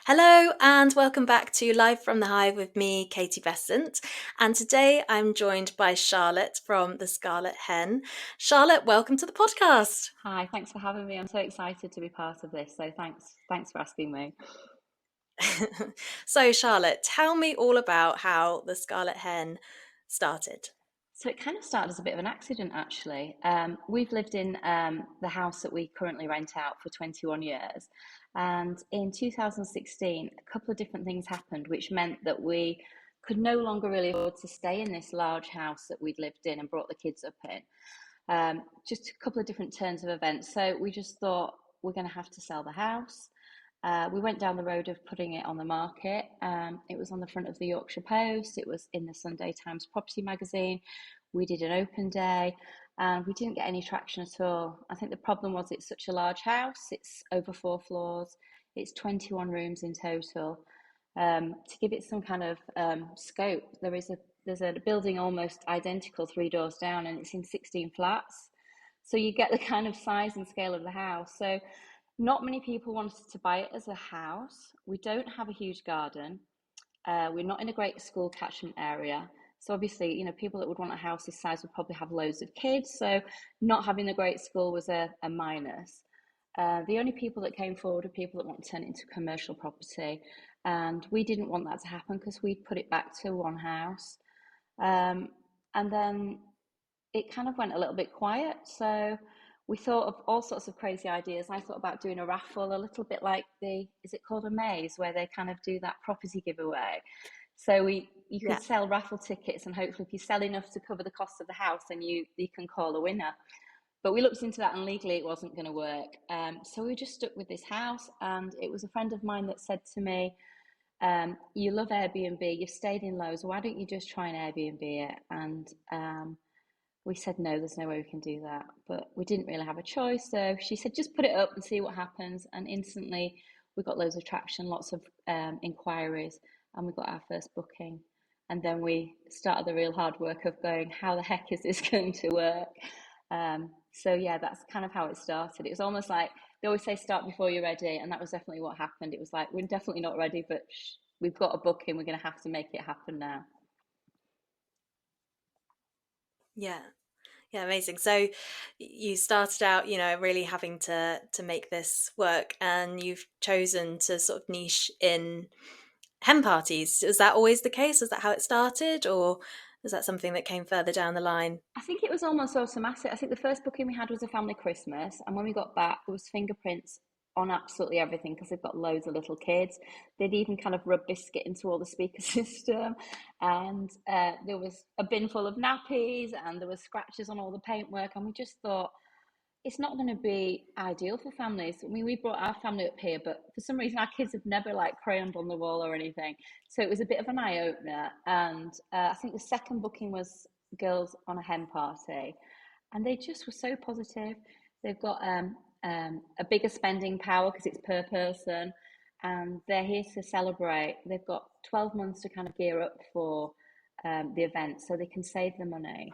Hello and welcome back to Live from the Hive with me, Katie Bessant. And today I'm joined by Charlotte from the Scarlet Hen. Charlotte, welcome to the podcast. Hi, thanks for having me. I'm so excited to be part of this. So thanks for asking me. So, Charlotte, tell me all about how the Scarlet Hen started. So it kind of started as a bit of an accident, actually. We've lived in the house that we currently rent out for 21 years. And in 2016, a couple of different things happened, which meant that we could no longer really afford to stay in this large house that we'd lived in and brought the kids up in. Just a couple of different turns of events. So we just thought we're going to have to sell the house. We went down the road of putting it on the market. It was on the front of the Yorkshire Post. It was in the Sunday Times property magazine. We did an open day and we didn't get any traction at all. I think the problem was it's such a large house. It's over 4 floors. It's 21 rooms in total. To give it some kind of scope, there's a building almost identical 3 doors down, and it's in 16 flats. So you get the kind of size and scale of the house. So not many people wanted to buy it as a house. We don't have a huge garden. We're not in a great school catchment area. So obviously, people that would want a house this size would probably have loads of kids. So not having a great school was a minus. The only people that came forward were people that want to turn it into commercial property. And we didn't want that to happen because we'd put it back to one house. Um, and then it kind of went a little bit quiet. So we thought of all sorts of crazy ideas. I thought about doing a raffle, a little bit like is it called a maze, where they kind of do that property giveaway. So you Yeah. could sell raffle tickets, and hopefully, if you sell enough to cover the cost of the house, then you can call a winner. But we looked into that, and legally, it wasn't going to work. So we just stuck with this house, and it was a friend of mine that said to me, "You love Airbnb. You've stayed in loads. Why don't you just try and Airbnb it?" And we said, no, there's no way we can do that. But we didn't really have a choice. So she said, just put it up and see what happens. And instantly we got loads of traction, lots of inquiries, and we got our first booking. And then we started the real hard work of going, how the heck is this going to work? So yeah, that's kind of how it started. It was almost like they always say start before you're ready. And that was definitely what happened. It was like, we're definitely not ready, but we've got a booking. We're going to have to make it happen now. Yeah. Yeah, amazing. So you started out, really having to make this work, and you've chosen to sort of niche in hen parties. Is that always the case? Is that how it started, or is that something that came further down the line? I think it was almost automatic. I think the first booking we had was a family Christmas, and when we got back, there was fingerprints on absolutely everything because they've got loads of little kids. They'd even kind of rub biscuit into all the speaker system, and there was a bin full of nappies, and there was scratches on all the paintwork, and we just thought it's not going to be ideal for families. I mean, we brought our family up here, but for some reason, our kids have never like crayoned on the wall or anything. So it was a bit of an eye opener. And I think the second booking was girls on a hen party, and they just were so positive. They've got a bigger spending power because it's per person, and they're here to celebrate. They've got 12 months to kind of gear up for the event so they can save the money,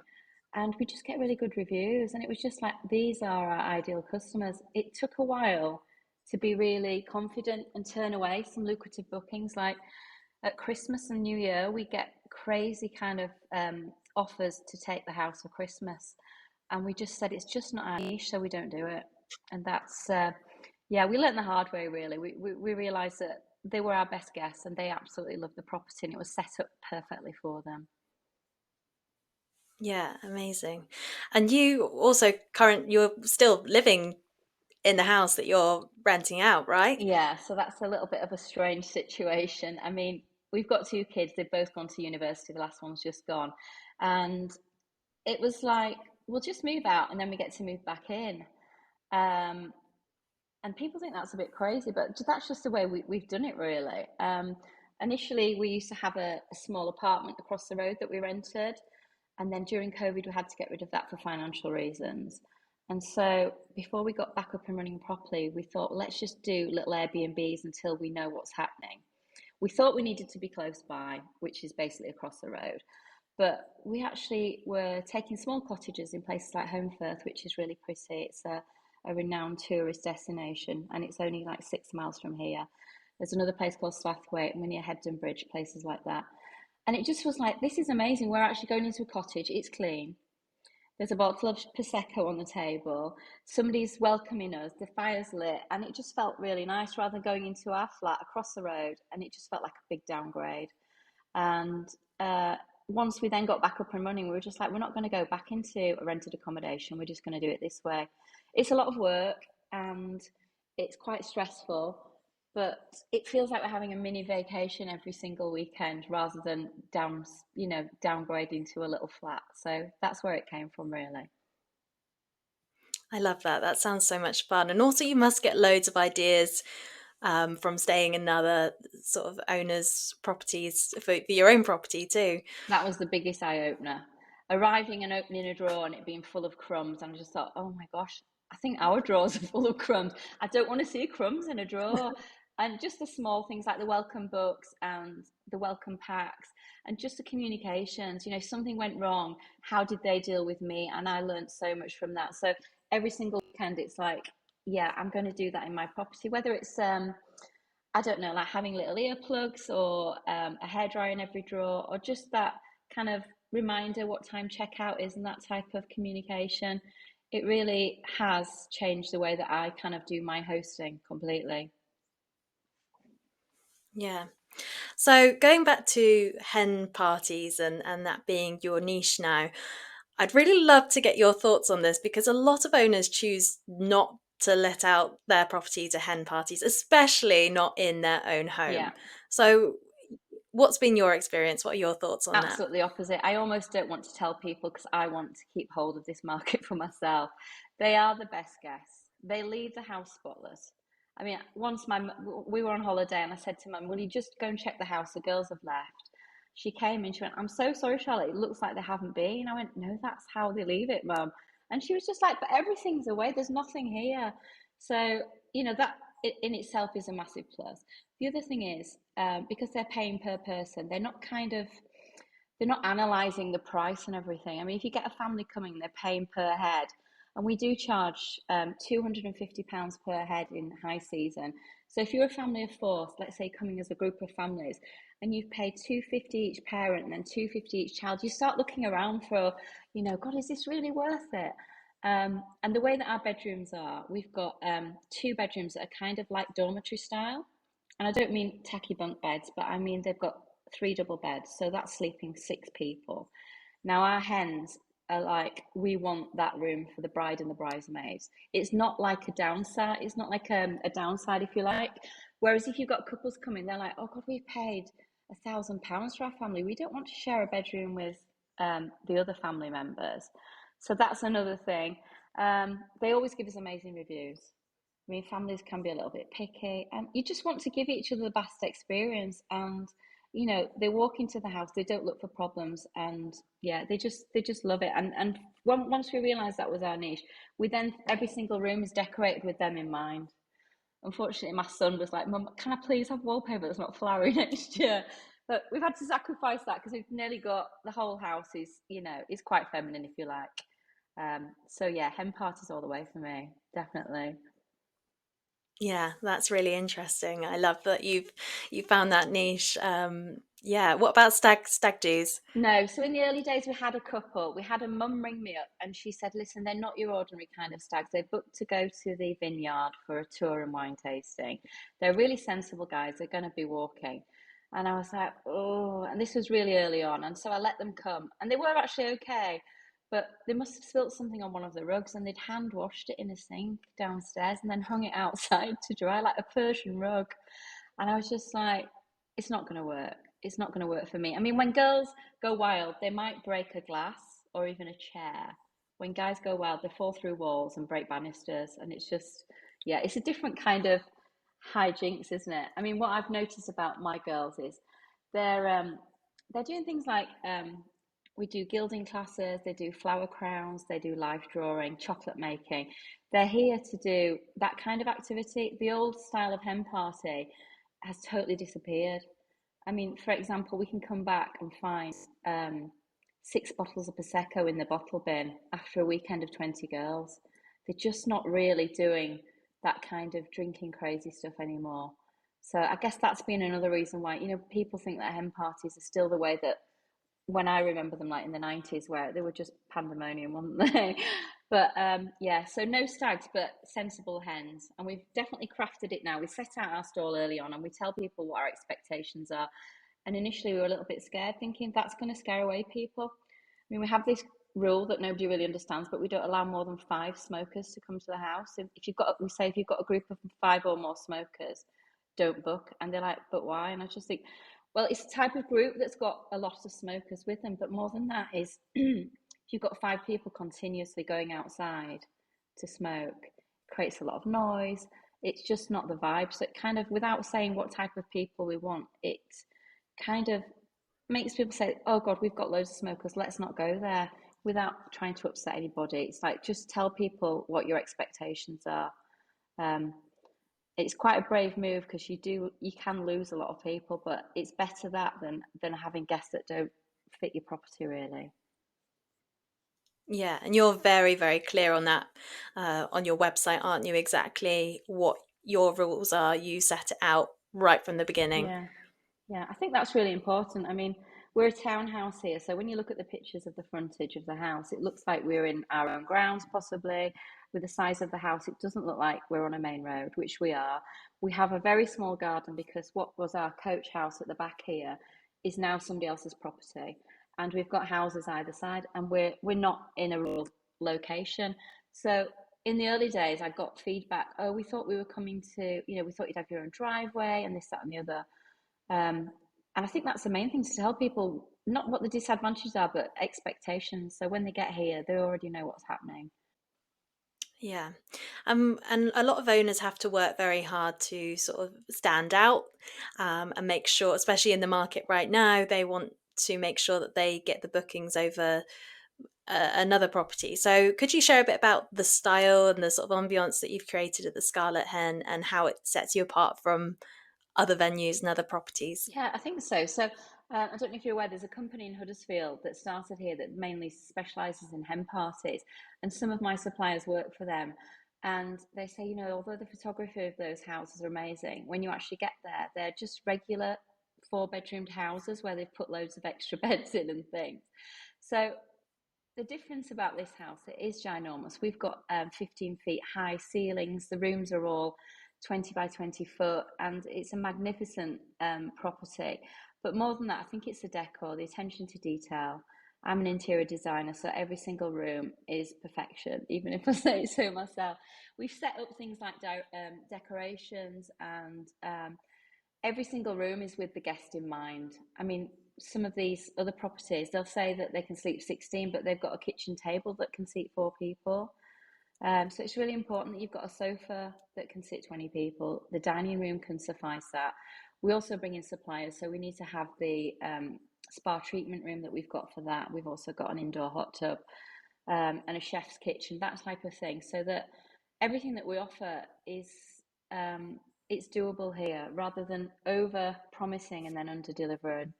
and we just get really good reviews, and it was just like these are our ideal customers. It took a while to be really confident and turn away some lucrative bookings. Like at Christmas and New Year we get crazy kind of offers to take the house for Christmas, and we just said it's just not our niche, so we don't do it. And that's yeah, we learned the hard way, really. We realized that they were our best guests and they absolutely loved the property, and it was set up perfectly for them. Yeah, amazing. And you're still living in the house that you're renting out, right? Yeah, so that's a little bit of a strange situation. I mean, we've got two kids, they've both gone to university, the last one's just gone. And it was like, we'll just move out and then we get to move back in. Um, and people think that's a bit crazy, but that's just the way we've done it, really. Initially, we used to have a small apartment across the road that we rented. And then during COVID, we had to get rid of that for financial reasons. And so before we got back up and running properly, we thought, let's just do little Airbnbs until we know what's happening. We thought we needed to be close by, which is basically across the road. But we actually were taking small cottages in places like Holmfirth, which is really pretty. It's a renowned tourist destination, and it's only like 6 miles from here. There's another place called Slathwaite, and we're near Hebden Bridge, places like that. And it just was like, this is amazing. We're actually going into a cottage. It's clean. There's a bottle of Prosecco on the table. Somebody's welcoming us. The fire's lit. And it just felt really nice rather than going into our flat across the road. And it just felt like a big downgrade. And uh, once we then got back up and running, we were just like, we're not going to go back into a rented accommodation. We're just going to do it this way. It's a lot of work and it's quite stressful, but it feels like we're having a mini vacation every single weekend rather than downgrading to a little flat. So that's where it came from, really. I love that. That sounds so much fun. And also, you must get loads of ideas from staying in other sort of owners' properties for your own property too. That was the biggest eye opener. Arriving and opening a drawer and it being full of crumbs, and I just thought, oh my gosh, I think our drawers are full of crumbs. I don't want to see crumbs in a drawer. And just the small things like the welcome books and the welcome packs and just the communications. Something went wrong. How did they deal with me? And I learned so much from that. So every single weekend, it's like, yeah, I'm going to do that in my property, whether it's I don't know, like having little earplugs or a hairdryer in every drawer, or just that kind of reminder what time checkout is and that type of communication. It really has changed the way that I kind of do my hosting completely. Yeah. So going back to hen parties and that being your niche now, I'd really love to get your thoughts on this because a lot of owners choose not to let out their property to hen parties, especially not in their own Yeah. home. So what's been your experience? What are your thoughts on that? Absolutely opposite. I almost don't want to tell people because I want to keep hold of this market for myself. They are the best guests. They leave the house spotless. I mean, once we were on holiday and I said to Mum, "Will you just go and check the house? The girls have left." She came and she went, "I'm so sorry, Charlotte. It looks like they haven't been." I went, "No, that's how they leave it, Mum." And she was just like, "But everything's away. There's nothing here." So that in itself is a massive plus. The other thing is, because they're paying per person, they're not analysing the price and everything. I mean, if you get a family coming, they're paying per head, and we do charge £250 per head in high season. So if you're a family of four, let's say coming as a group of families, and you've paid 250 each parent and then 250 each child, you start looking around for, God, is this really worth it? And the way that our bedrooms are, we've got two bedrooms that are kind of like dormitory style. And I don't mean tacky bunk beds, but I mean they've got three double beds, so that's sleeping six people. Now our hens are like, we want that room for the bride and the bridesmaids. It's not like a downside. It's not like a downside, if you like. Whereas if you've got couples coming, they're like, oh God, we've paid £1,000 for our family. We don't want to share a bedroom with the other family members. So that's another thing. They always give us amazing reviews. I mean, families can be a little bit picky, and you just want to give each other the best experience. And they walk into the house, they don't look for problems, and yeah, they just love it. And once we realised that was our niche, we then every single room is decorated with them in mind. Unfortunately, my son was like, "Mum, can I please have wallpaper that's not flowery next year?" But we've had to sacrifice that because we've nearly got the whole house is quite feminine, if you like. So yeah, hen parties all the way for me, definitely. Yeah, that's really interesting. I love that you found that niche. Yeah. What about stag do's? No, so in the early days, we had a couple. We had a mum ring me up and she said, listen, they're not your ordinary kind of stags. They're booked to go to the vineyard for a tour and wine tasting. They're really sensible guys. They're going to be walking. And I was like, oh, and this was really early on. And so I let them come. And they were actually okay. But they must have spilt something on one of the rugs and they'd hand washed it in a sink downstairs and then hung it outside to dry like a Persian rug. And I was just like, it's not going to work. It's not going to work for me. I mean, when girls go wild, they might break a glass or even a chair. When guys go wild, they fall through walls and break banisters. And it's just, yeah, it's a different kind of hijinks, isn't it? I mean, what I've noticed about my girls is they're um, they're doing things like we do gilding classes, they do flower crowns, they do life drawing, chocolate making. They're here to do that kind of activity. The old style of hen party has totally disappeared. I mean, for example, we can come back and find six bottles of Prosecco in the bottle bin after a weekend of 20 girls. They're just not really doing that kind of drinking crazy stuff anymore. So I guess that's been another reason why, people think that hen parties are still the way that when I remember them, like in the 90s, where they were just pandemonium, weren't they? But yeah, so no stags, but sensible hens. And we've definitely crafted it now. We set out our stall early on and we tell people what our expectations are. And initially we were a little bit scared, thinking that's going to scare away people. I mean, we have this rule that nobody really understands, but we don't allow more than 5 smokers to come to the house. If you've got, we say, if you've got a group of 5 or more smokers, don't book. And they're like, but why? And I just think, well, it's a type of group that's got a lot of smokers with them, but more than that is if you've got 5 people continuously going outside to smoke, it creates a lot of noise. It's just not the vibe. So it kind of, without saying what type of people we want, it kind of makes people say, oh God, we've got loads of smokers, let's not go there, without trying to upset anybody. It's like, just tell people what your expectations are. Um, it's quite a brave move because you can lose a lot of people, but it's better that than having guests that don't fit your property really. Yeah, and you're very, very clear on that on your website, aren't you? Exactly what your rules are. You set it out right from the beginning. Yeah. Yeah, I think that's really important. I mean, we're a townhouse here, so when you look at the pictures of the frontage of the house, it looks like we're in our own grounds, possibly. With the size of the house, it doesn't look like we're on a main road, which we are. We have a very small garden because what was our coach house at the back here is now somebody else's property, and we've got houses either side, and we're not in a rural location. So in the early days, I got feedback. Oh, we thought we were coming to, we thought you'd have your own driveway, and this, that, and the other. Um, and I think that's the main thing, to tell people not what the disadvantages are, but expectations. So when they get here, they already know what's happening. Yeah. And a lot of owners have to work very hard to sort of stand out and make sure, especially in the market right now, they want to make sure that they get the bookings over another property. So could you share a bit about the style and the sort of ambiance that you've created at the Scarlet Hen and how it sets you apart from other venues and other properties? Yeah, I think so. So I don't know if you're aware, there's a company in Huddersfield that started here that mainly specialises in hen parties, and some of my suppliers work for them. And they say, although the photography of those houses are amazing, when you actually get there, they're just regular 4 bedroomed houses where they've put loads of extra beds in and things. So the difference about this house, it is ginormous. We've got 15 feet high ceilings. The rooms are all 20 by 20 foot, and it's a magnificent property. But more than that, I think it's the decor, the attention to detail. I'm an interior designer, so every single room is perfection, even if I say so myself. We've set up things like decorations, and every single room is with the guest in mind. I mean, some of these other properties, they'll say that they can sleep 16, but they've got a kitchen table that can seat 4 people. So it's really important that you've got a sofa that can sit 20 people. The dining room can suffice that. We also bring in suppliers, so we need to have the spa treatment room that we've got for that. We've also got an indoor hot tub and a chef's kitchen, that type of thing, so that everything that we offer is it's doable here rather than over promising and then under delivering.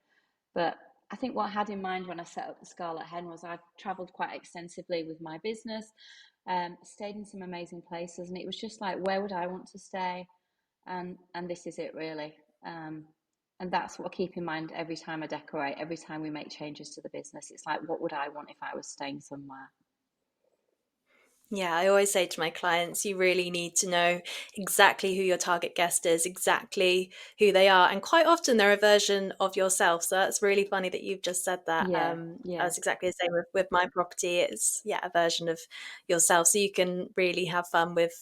But I think what I had in mind when I set up the Scarlet Hen was I've travelled quite extensively with my business, stayed in some amazing places, and it was just like, where would I want to stay? And this is it really. And that's what I keep in mind every time I decorate, every time we make changes to the business. It's like, what would I want if I was staying somewhere? Yeah, I always say to my clients, you really need to know exactly who your target guest is, exactly who they are. And quite often they're a version of yourself. So that's really funny that you've just said that. Yeah, I yeah. was exactly the same with my property. It's, yeah, a version of yourself. So you can really have fun with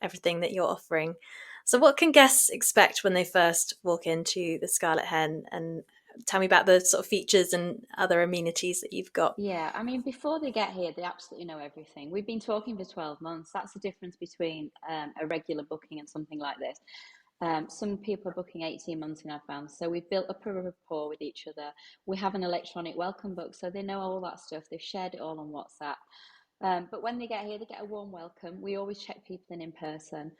everything that you're offering. So, what can guests expect when they first walk into the Scarlet Hen? And tell me about the sort of features and other amenities that you've got. Yeah, I mean, before they get here, they absolutely know everything. We've been talking for 12 months. That's the difference between a regular booking and something like this. Some people are booking 18 months in advance. So we've built up a rapport with each other. We have an electronic welcome book, so they know all that stuff. They've shared it all on WhatsApp. But when they get here, they get a warm welcome. We always check people in person.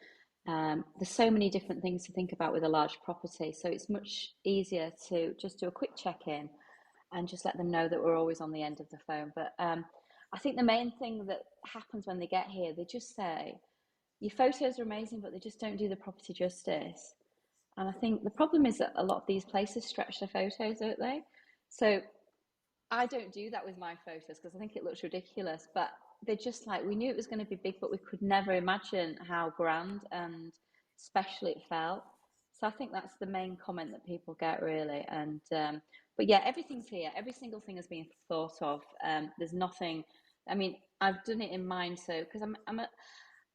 There's so many different things to think about with a large property, so it's much easier to just do a quick check-in and just let them know that we're always on the end of the phone. But I think the main thing that happens when they get here, they just say, your photos are amazing, but they just don't do the property justice. And I think the problem is that a lot of these places stretch their photos, don't they? So I don't do that with my photos because I think it looks ridiculous. But they're just like, we knew it was going to be big, but we could never imagine how grand and special it felt. So I think that's the main comment that people get, really. And but yeah, everything's here. Every single thing has been thought of. There's nothing. I mean, I've done it in mind, so because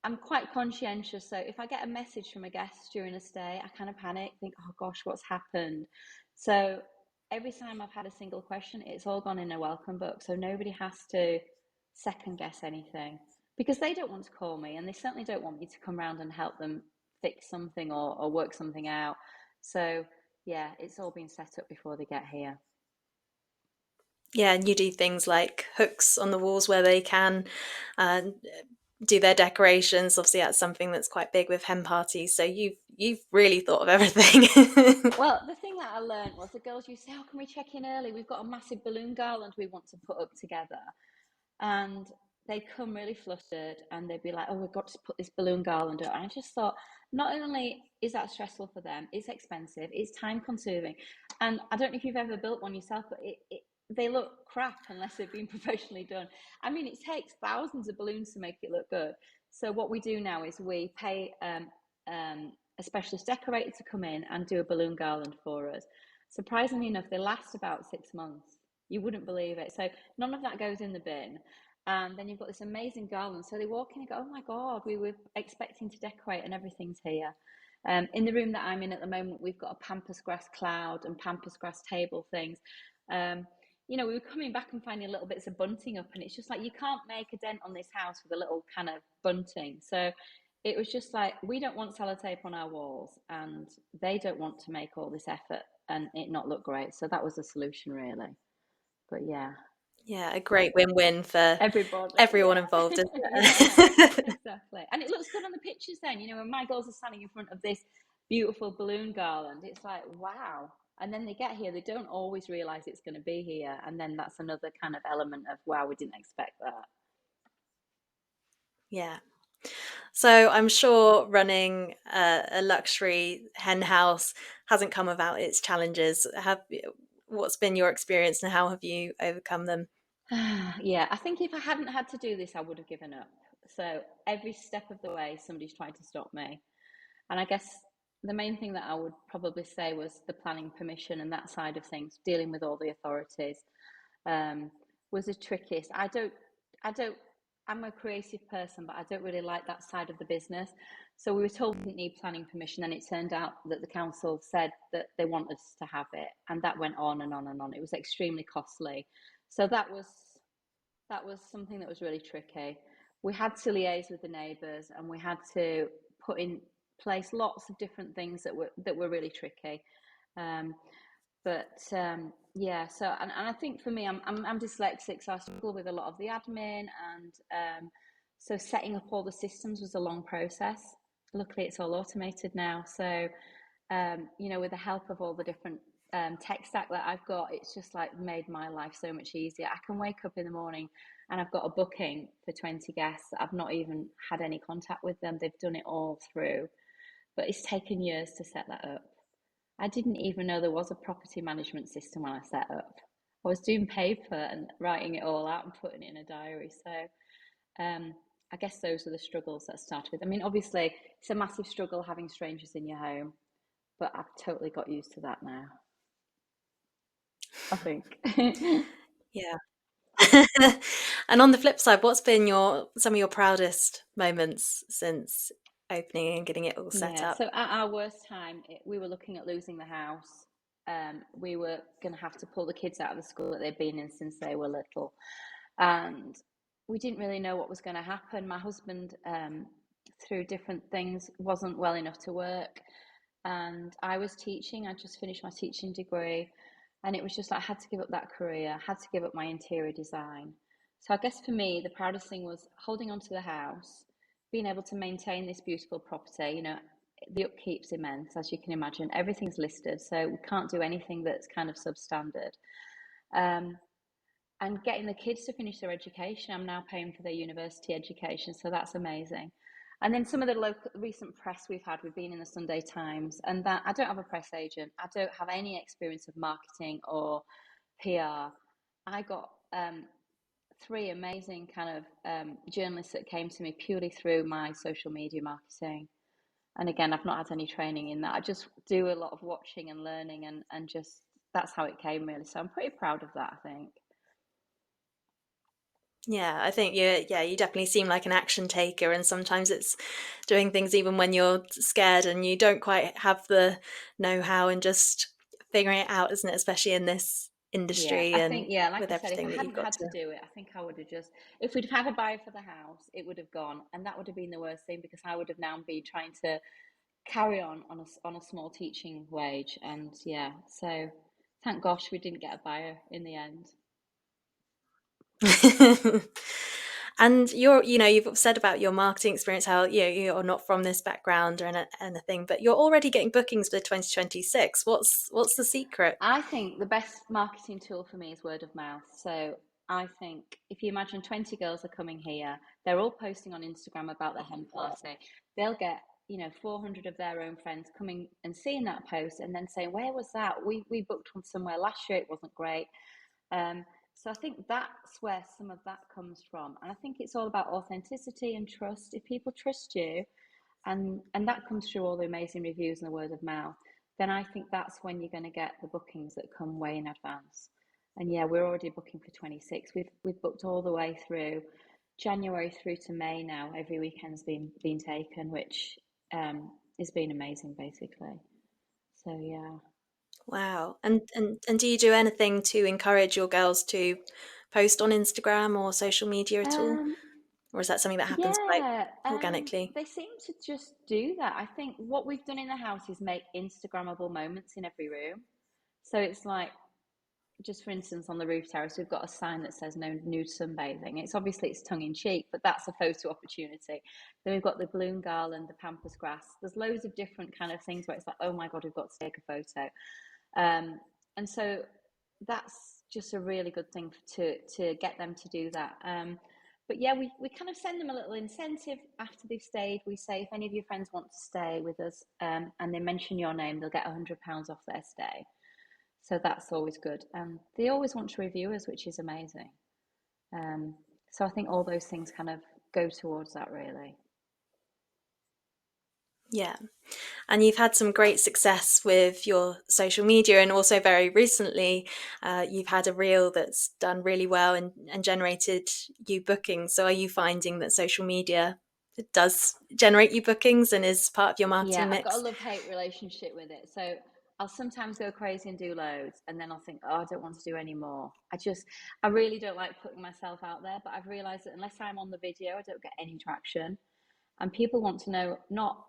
I'm quite conscientious. So if I get a message from a guest during a stay, I kind of panic, think, oh gosh, what's happened? So every time I've had a single question, it's all gone in a welcome book. So nobody has to second guess anything because they don't want to call me and they certainly don't want me to come round and help them fix something or work something out. So yeah, it's all been set up before they get here. Yeah, and you do things like hooks on the walls where they can uh, do their decorations. Obviously, that's something that's quite big with hen parties. So you've really thought of everything. Well, the thing that I learned was the girls used to say, "Oh, can we check in early? We've got a massive balloon garland we want to put up together." And they'd come really flustered and they'd be like, "Oh, we've got to put this balloon garland up." And I just thought, not only is that stressful for them, it's expensive, it's time consuming. And I don't know if you've ever built one yourself, but they look crap unless they've been professionally done. I mean, it takes thousands of balloons to make it look good. So what we do now is we pay a specialist decorator to come in and do a balloon garland for us. Surprisingly enough, they last about 6 months. You wouldn't believe it. So none of that goes in the bin. And then you've got this amazing garland. So they walk in and go, "Oh my God, we were expecting to decorate and everything's here." In the room that I'm in at the moment, we've got a pampas grass cloud and pampas grass table things. Um, we were coming back and finding little bits of bunting up, and it's just like you can't make a dent on this house with a little kind of bunting. So it was just like, we don't want sellotape on our walls, and they don't want to make all this effort and it not look great. So that was the solution, really. But yeah, Yeah, a great win-win for everybody, everyone yeah, involved, isn't yeah, it? exactly. And it looks good on the pictures then, when my girls are standing in front of this beautiful balloon garland, it's like, wow. And then they get here, they don't always realize it's going to be here. And then that's another kind of element of, wow, we didn't expect that. Yeah. So I'm sure running a luxury hen house hasn't come without its challenges. What's been your experience and how have you overcome them? Yeah, I think if I hadn't had to do this, I would have given up. So every step of the way, somebody's trying to stop me. And I guess the main thing that I would probably say was the planning permission and that side of things, dealing with all the authorities, um, was the trickiest. I don't, I'm a creative person, but I don't really like that side of the business. So we were told we didn't need planning permission, and it turned out that the council said that they wanted us to have it, and that went on and on and on. It was extremely costly. So that was something that was really tricky. We had to liaise with the neighbours, and we had to put in place lots of different things that were really tricky. Um, but yeah, so and I think for me, I'm dyslexic, so I struggle with a lot of the admin, and so setting up all the systems was a long process. Luckily, it's all automated now, so with the help of all the different tech stack that I've got, it's just like made my life so much easier. I can wake up in the morning and I've got a booking for 20 guests. I've not even had any contact with them. They've done it all through, but it's taken years to set that up. I didn't even know there was a property management system when I set up. I was doing paper and writing it all out and putting it in a diary. So I guess those are the struggles that started with. I mean, obviously, it's a massive struggle having strangers in your home, but I've totally got used to that now, I think. Yeah. And on the flip side, what's been your some of your proudest moments since opening and getting it all set Yeah, so up? at our worst time, we were looking at losing the house. We were going to have to pull the kids out of the school that they'd been in since they were little. And we didn't really know what was going to happen. My husband, through different things, wasn't well enough to work. And I was teaching, I just finished my teaching degree. And it was just like I had to give up that career, I had to give up my interior design. So I guess for me, the proudest thing was holding on to the house, being able to maintain this beautiful property. The upkeep's immense, as you can imagine. Everything's listed, so we can't do anything that's kind of substandard. Um, and getting the kids to finish their education. I'm now paying for their university education, so that's amazing. And then some of the local recent press we've been in the Sunday Times, and that I don't have a press agent. I don't have any experience of marketing or PR. I got three amazing kind of journalists that came to me purely through my social media marketing. And again, I've not had any training in that. I just do a lot of watching and learning, and just that's how it came really. So I'm pretty proud of that, I think. Yeah, I think you definitely seem like an action taker, and sometimes it's doing things even when you're scared and you don't quite have the know-how and just figuring it out, isn't it? Especially in this Yeah, industry I and think, yeah, like with I said, if I everything that you've hadn't got had to to. do it, I think I would have just, if we'd have had a buyer for the house, it would have gone, and that would have been the worst thing because I would have now been trying to carry on a small teaching wage, and yeah, so thank gosh we didn't get a buyer in the end. And you've said about your marketing experience, how you're not from this background or anything, but you're already getting bookings for 2026. What's the secret? I think the best marketing tool for me is word of mouth. So I think if you imagine 20 girls are coming here, they're all posting on Instagram about their hen party. They'll get, 400 of their own friends coming and seeing that post and then saying, "Where was that? We booked one somewhere last year, it wasn't great." Um, so I think that's where some of that comes from. And I think it's all about authenticity and trust. If people trust you, and that comes through all the amazing reviews and the word of mouth, then I think that's when you're going to get the bookings that come way in advance. And yeah, we're already booking for 26. We've booked all the way through January through to May now. Every weekend's been taken, which has been amazing, basically. So yeah. Wow. And do you do anything to encourage your girls to post on Instagram or social media at all? Um, Or is that something that happens quite yeah, organically? they seem to just do that. I think what we've done in the house is make Instagrammable moments in every room. So it's like, just for instance, on the roof terrace, we've got a sign that says no nude sunbathing. It's tongue in cheek, but that's a photo opportunity. Then we've got the balloon garland, the pampas grass. There's loads of different kind of things where it's like, oh my God, we've got to take a photo. Um, and so that's just a really good thing to get them to do that. But yeah, we kind of send them a little incentive after they've stayed. We say if any of your friends want to stay with us, and they mention your name, they'll get £100 off their stay. So that's always good. And they always want to review us, which is amazing. Um, so I think all those things kind of go towards that, really. Yeah. And you've had some great success with your social media, and also very recently, you've had a reel that's done really well and generated you bookings. So, are you finding that social media does generate you bookings and is part of your Yeah, marketing I've got a mix? love-hate relationship with it. So I'll sometimes go crazy and do loads, and then I'll think, oh, I don't want to do any more. I really don't like putting myself out there, but I've realized that unless I'm on the video, I don't get any traction. And people want to know not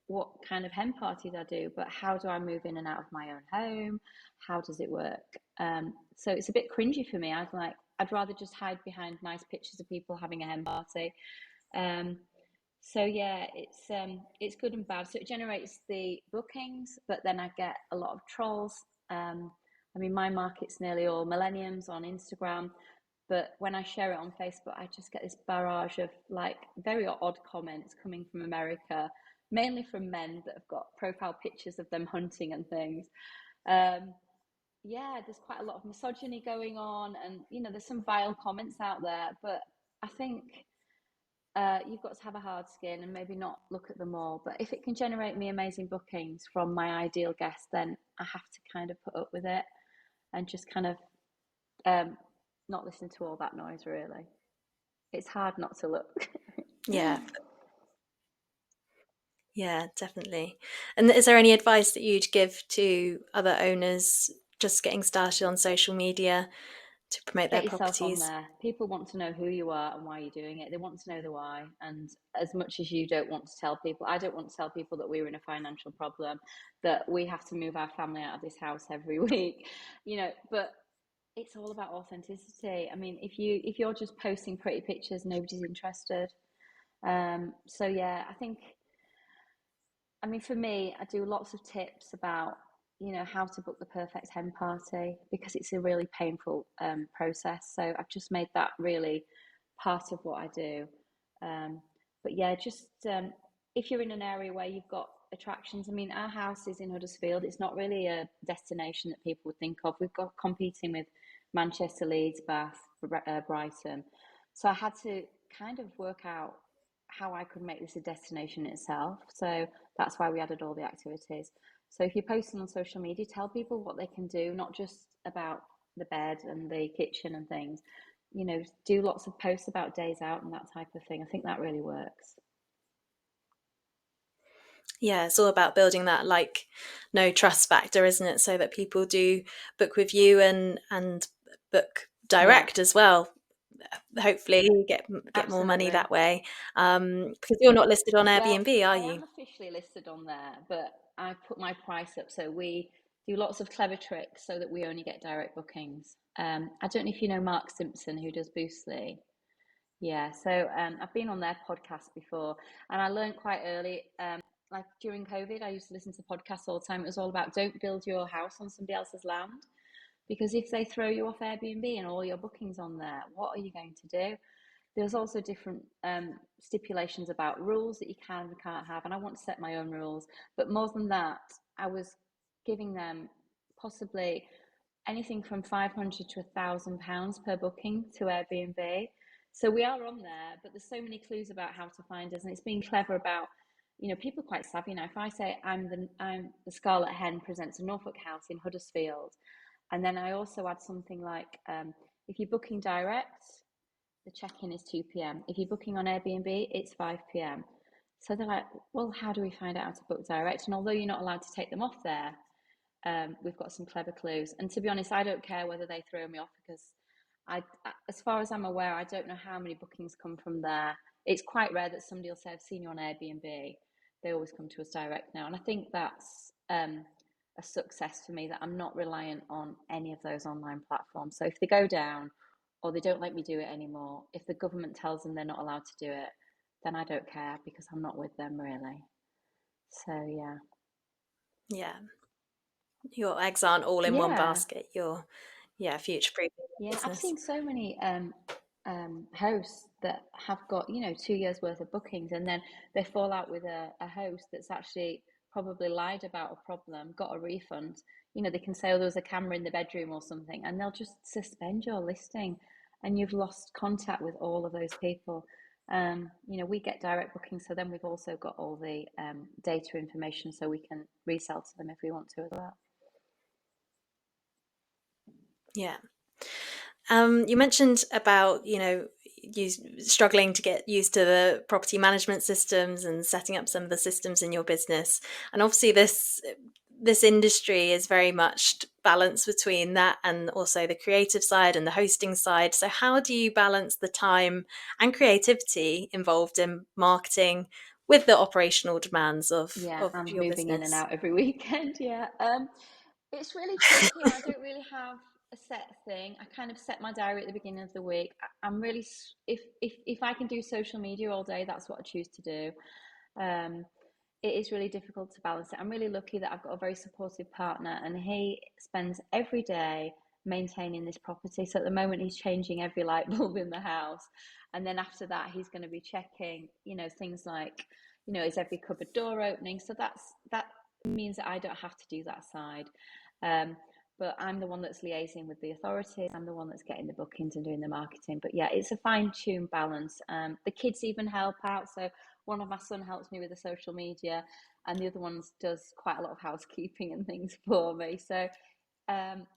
what kind of hen parties I do, but how do I move in and out of my own home? How does it work? So it's a bit cringy for me. I'd rather just hide behind nice pictures of people having a hen party. Um, so yeah, it's good and bad. So it generates the bookings, but then I get a lot of trolls. I mean, my market's nearly all millenniums on Instagram, but when I share it on Facebook, I just get this barrage of like very odd comments coming from America, mainly from men that have got profile pictures of them hunting and things. Um, yeah, there's quite a lot of misogyny going on, and there's some vile comments out there, but I think you've got to have a hard skin and maybe not look at them all. But if it can generate me amazing bookings from my ideal guest, then I have to kind of put up with it and just kind of um, not listen to all that noise, really. It's hard not to look. Yeah, yeah, definitely. And is there any advice that you'd give to other owners just getting started on social media to promote their Get yourself on properties? there. People want to know who you are and why you're doing it. They want to know the why. And as much as you don't want to tell people, I don't want to tell people that we're in a financial problem, that we have to move our family out of this house every week, but it's all about authenticity. I mean, if you're just posting pretty pictures, nobody's interested. So yeah, I mean, for me, I do lots of tips about, how to book the perfect hen party because it's a really painful process. So I've just made that really part of what I do. Um, But yeah, just if you're in an area where you've got attractions, I mean, our house is in Huddersfield. It's not really a destination that people would think of. We've got competing with Manchester, Leeds, Bath, Brighton. So I had to kind of work out how I could make this a destination itself. So that's why we added all the activities. So if you're posting on social media, tell people what they can do, not just about the bed and the kitchen and things. You know, do lots of posts about days out and that type of thing. I think that really works. Yeah, it's all about building that like no trust factor, isn't it? So that people do book with you and book Yeah, direct as well. Hopefully, get more money absolutely. that way. Because you're not listed on Well, Airbnb, are I you? am officially listed on there, but I put my price up so we do lots of clever tricks so that we only get direct bookings. I don't know if you know Mark Simpson who does Boostly. Yeah, so I've been on their podcast before, and I learned quite early, like during COVID, I used to listen to podcasts all the time. It was all about don't build your house on somebody else's land, because if they throw you off Airbnb and all your bookings on there, what are you going to do? There's also different stipulations about rules that you can and can't have, and I want to set my own rules. But more than that, I was giving them possibly anything from £500 to £1,000 per booking to Airbnb. So we are on there, but there's so many clues about how to find us, and it's being clever about, you know, people are quite savvy now. If I say I'm the Scarlet Hen presents a Norfolk house in Huddersfield, and then I also add something like if you're booking direct, the check-in is 2 p.m. If you're booking on Airbnb, it's 5 p.m. So they're like, well, how do we find out how to book direct? And although you're not allowed to take them off there, we've got some clever clues. And to be honest, I don't care whether they throw me off because as far as I'm aware, I don't know how many bookings come from there. It's quite rare that somebody will say, I've seen you on Airbnb. They always come to us direct now. And I think that's a success for me, that I'm not reliant on any of those online platforms. So if they go down or they don't let me do it anymore, if the government tells them they're not allowed to do it, then I don't care because I'm not with them really. So yeah. Yeah, your eggs aren't all in one Yeah. basket. You're, yeah, future proofing your Yeah, I've business. seen so many hosts that have got, you know, 2 years worth of bookings, and then they fall out with a host that's actually probably lied about a problem, got a refund. You know, they can say, oh, there was a camera in the bedroom or something, and they'll just suspend your listing, and you've lost contact with all of those people. You know, we get direct bookings, so then we've also got all the data information so we can resell to them if we want to as well. Yeah. You mentioned about, you know, you struggling to get used to the property management systems and setting up some of the systems in your business. And obviously this industry is very much balanced between that and also the creative side and the hosting side. So how do you balance the time and creativity involved in marketing with the operational demands Yeah, of and your moving in and business? out every weekend. Yeah. It's really tricky. I don't really have a set thing. I kind of set my diary at the beginning of the week. I'm really if I can do social media all day, that's what I choose to do. Um, it is really difficult to balance it. I'm really lucky that I've got a very supportive partner, and he spends every day maintaining this property. So at the moment, he's changing every light bulb in the house, and then after that, he's going to be checking, you know, things like, you know, is every cupboard door opening? So that means that I don't have to do that side. Um, but I'm the one that's liaising with the authorities. I'm the one that's getting the bookings and doing the marketing. But yeah, it's a fine-tuned balance. The kids even help out. So one of my son helps me with the social media, and the other one does quite a lot of housekeeping and things for me. So um,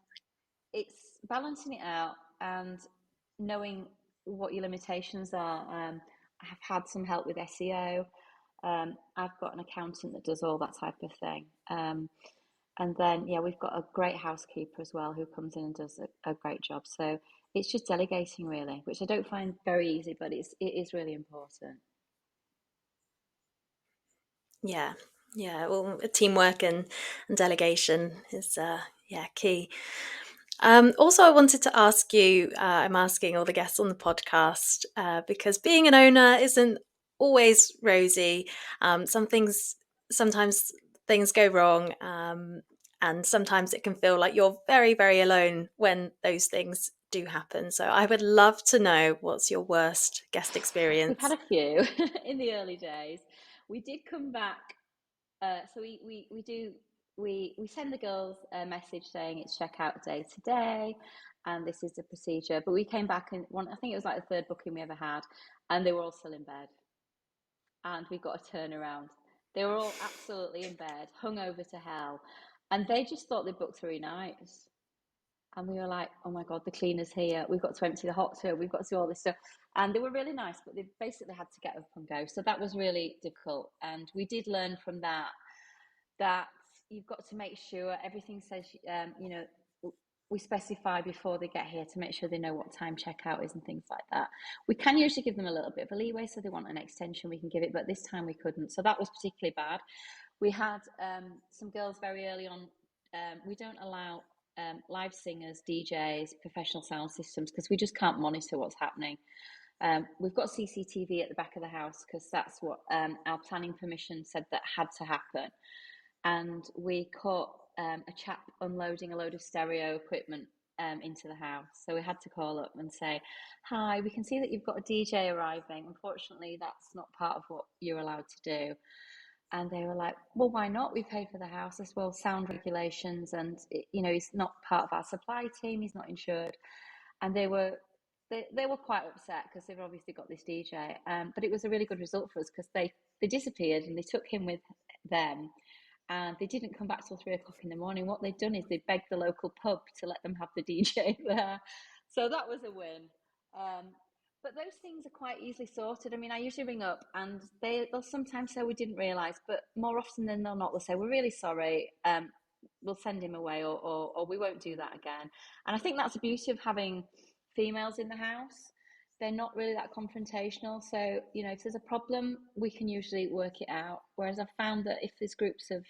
it's balancing it out and knowing what your limitations are. I have had some help with SEO. I've got an accountant that does all that type of thing. And then, yeah, we've got a great housekeeper as well who comes in and does a great job. So it's just delegating really, which I don't find very easy, but it is really important. Yeah, yeah. Well, teamwork and delegation is yeah, key. Also, I wanted to ask you. I'm asking all the guests on the podcast because being an owner isn't always rosy. Some things, sometimes things go wrong, And sometimes it can feel like you're very, very alone when those things do happen. So I would love to know, what's your worst guest We've had experience? a few in the early days. We did come back. So we send the girls a message saying it's checkout day today, and this is the procedure. But we came back and I think it was like the third booking we ever had, and they were all still in bed, and we got a turnaround. They were all absolutely in bed, hung over to hell, and they just thought they booked 3 nights. And we were like, oh my God, the cleaner's here. We've got to empty the hot tub. We've got to do all this stuff. And they were really nice, but they basically had to get up and go. So that was really difficult. And we did learn from that that you've got to make sure everything says, we specify before they get here to make sure they know what time checkout is and things like that. We can usually give them a little bit of a leeway, so they want an extension, we can give it, but this time we couldn't. So that was particularly bad. We had some girls very early on. We don't allow live singers, DJs, professional sound systems, because we just can't monitor what's happening. We've got CCTV at the back of the house because that's what our planning permission said that had to happen. And we caught a chap unloading a load of stereo equipment into the house. So we had to call up and say, hi, we can see that you've got a DJ arriving. Unfortunately, that's not part of what you're allowed to do. And they were like, well, why not? We paid for the house as well, sound regulations. And, he's not part of our supply team. He's not insured. And they were quite upset because they've obviously got this DJ. But it was a really good result for us because they disappeared and they took him with them, and they didn't come back till 3 o'clock in the morning. What they'd done is they begged the local pub to let them have the DJ there. So that was a win. Um, but those things are quite easily sorted. I mean, I usually ring up and they'll sometimes say we didn't realise, but more often than not, they'll say, we're really sorry. We'll send him away, or we won't do that again. And I think that's the beauty of having females in the house. They're not really that confrontational. So, if there's a problem, we can usually work it out. Whereas I've found that if there's groups of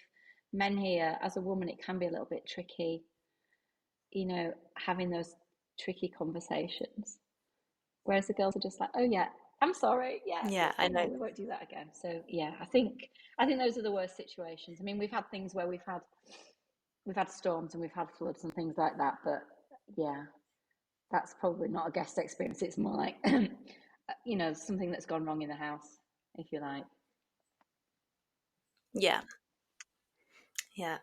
men here, as a woman, it can be a little bit tricky, having those tricky conversations. Whereas the girls are just like, oh yeah, I'm sorry, yeah, Yeah, it's I fine, no, know. we won't do that again. So yeah, I think those are the worst situations. I mean, we've had things where we've had storms and we've had floods and things like that, but yeah, that's probably not a guest experience. It's more like something that's gone wrong in the house, if you like. Yeah, yeah.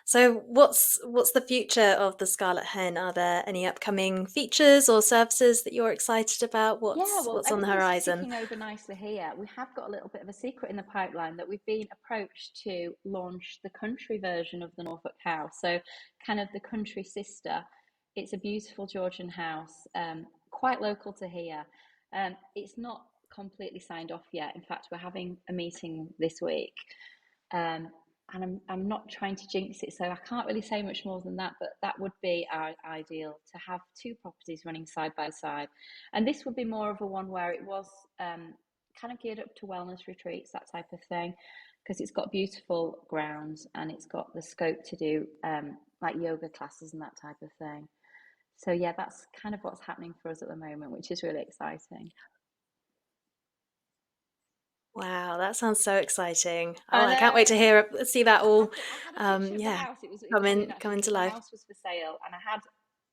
So what's the future of the Scarlet Hen? Are there any upcoming features or services that you're excited about? Yeah, What's well, what's on the everything's horizon? ticking over nicely here. We have got a little bit of a secret in the pipeline that we've been approached to launch the country version of the Norfolk House. So, kind of the country sister. It's a beautiful Georgian house, quite local to here. It's not completely signed off yet. In fact, we're having a meeting this week. Um, and I'm not trying to jinx it, so I can't really say much more than that, but that would be our ideal, to have two properties running side by side. And this would be more of a one where it was kind of geared up to wellness retreats, that type of thing, because it's got beautiful grounds and it's got the scope to do like yoga classes and that type of thing. So yeah, that's kind of what's happening for us at the moment, which is really exciting. Wow, that sounds so exciting. Oh, I I can't wait know. to hear see that all. I had a picture of the Yeah, house. It was brilliant come actually into because the life. house was for sale, and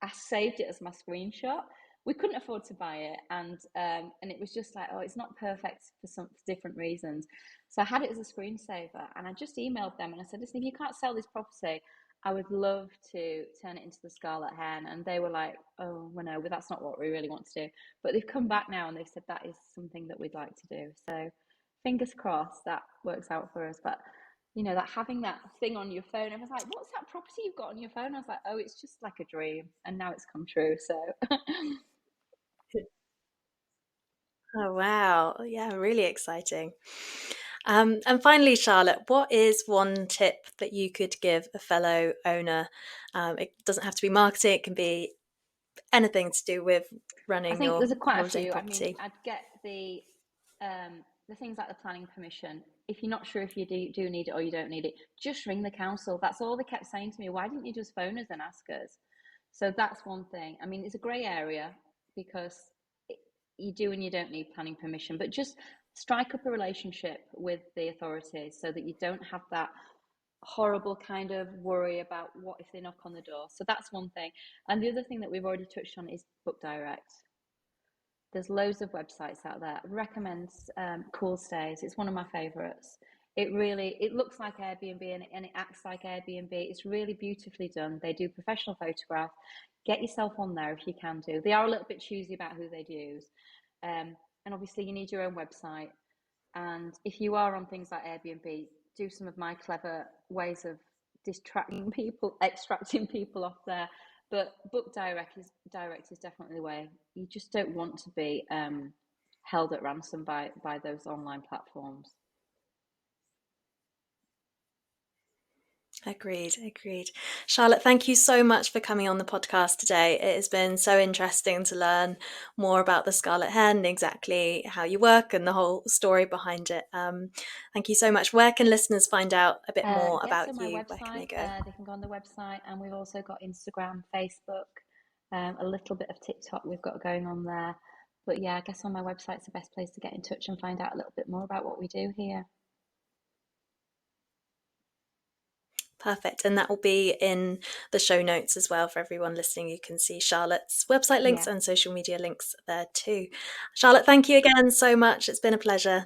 I saved it as my screenshot. We couldn't afford to buy it, and it was just like, oh, it's not perfect for different reasons. So I had it as a screensaver, and I just emailed them and I said, listen, if you can't sell this property, I would love to turn it into the Scarlet Hen. And they were like, oh, well, no, but that's not what we really want to do. But they've come back now and they've said that is something that we'd like to do. So fingers crossed that works out for us. But that having that thing on your phone, I was like, what's that property you've got on your phone? I was like, oh, it's just like a dream, and now it's come true. So Oh, wow. Yeah, really exciting. And finally, Charlotte, what is one tip that you could give a fellow owner? It doesn't have to be marketing, it can be anything to do with I running think your there's quite a holiday few. I mean, property. I'd get the things like the planning permission. If you're not sure if you do need it or you don't need it, just ring the council. That's all they kept saying to me. Why didn't you just phone us and ask us? So that's one thing. I mean, it's a grey area because you do and you don't need planning permission, but just strike up a relationship with the authorities so that you don't have that horrible kind of worry about what if they knock on the door. So that's one thing. And the other thing that we've already touched on is book direct. There's loads of websites out there. I recommend Cool Stays. It's one of my favorites. It looks like Airbnb, and it acts like Airbnb. It's really beautifully done. They do professional photograph. Get yourself on there if you can do. They are a little bit choosy about who they'd use. And obviously you need your own website. And if you are on things like Airbnb, do some of my clever ways of distracting people, extracting people off there. But book direct is definitely the way. You just don't want to be held at ransom by those online platforms. Agreed, agreed. Charlotte, thank you so much for coming on the podcast today. It has been so interesting to learn more about the Scarlet Hen, exactly how you work and the whole story behind it. Thank you so much. Where can listeners find out a bit more Yeah, so about my you? Where can website, they go? they can go on the website, and we've also got Instagram, Facebook, a little bit of TikTok we've got going on there. But yeah, I guess on my website's the best place to get in touch and find out a little bit more about what we do here. Perfect. And that will be in the show notes as well for everyone listening. You can see Charlotte's website links Yeah. and social media links there too. Charlotte, thank you again so much. It's been a pleasure.